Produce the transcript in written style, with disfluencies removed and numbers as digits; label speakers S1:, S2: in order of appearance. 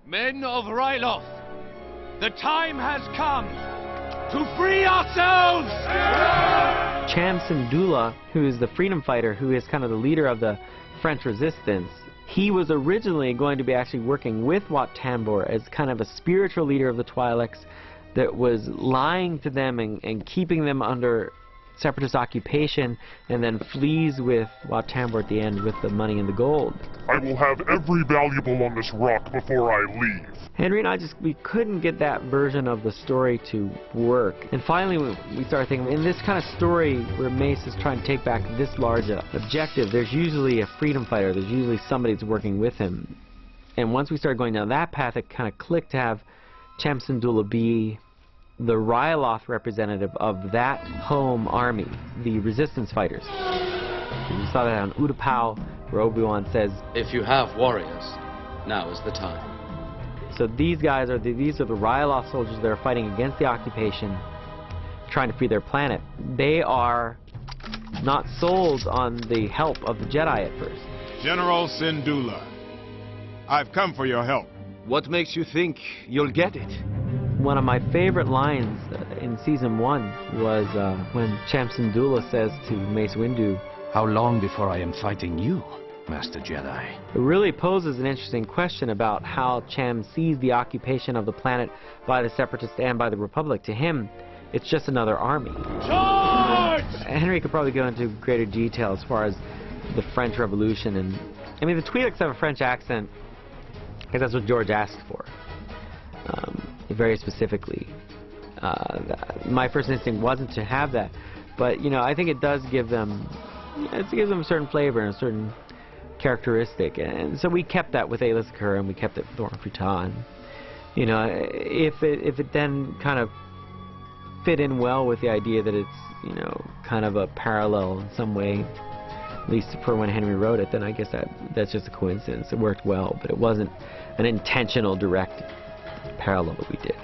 S1: Men of Ryloth, the time has come to free ourselves!
S2: Cham Syndulla, who is the freedom fighter, who is kind of the leader of the French resistance, he was originally going to be actually working with Wat Tambor as kind of a spiritual leader of the Twi'leks that was lying to them and keeping them under separatist occupation, and then flees with Wat Tambor at the end with the money and the gold.
S3: I will have every valuable on this rock before I leave.
S2: Henry and I we couldn't get that version of the story to work. And finally we started thinking, in this kind of story where Mace is trying to take back this large objective, there's usually a freedom fighter, there's usually somebody that's working with him. And once we started going down that path, it kind of clicked to have Cham Syndulla be the Ryloth representative of that home army, the resistance fighters. We saw that on Utapau, where Obi-Wan says,
S1: If you have warriors, now is the time.
S2: so these guys are the Ryloth soldiers that are fighting against the occupation, trying to free their planet. They are not sold on the help of the Jedi at first.
S4: General Syndulla, I've come for your help.
S1: What makes you think you'll get it?
S2: One of my favorite lines in Season 1 was when Cham Syndulla says to Mace Windu,
S5: How long before I am fighting you, Master Jedi?
S2: it really poses an interesting question about how Cham sees the occupation of the planet by the Separatists and by the Republic. To him, it's just another army.
S1: Charge!
S2: Henry could probably go into greater detail as far as the French Revolution, and I mean the Twi'leks have a French accent because that's what George asked for, very specifically. My first instinct wasn't to have that, but you know, I think it does give them, it gives them a certain flavor and a certain characteristic, and so we kept that with Aayla Secura and we kept it with Orn Free Taa. You know, if it then kind of fit in well with the idea that it's, you know, kind of a parallel in some way, at least for when Henry wrote it, then I guess that's just a coincidence. It worked well, but it wasn't an intentional direct parallel that we did.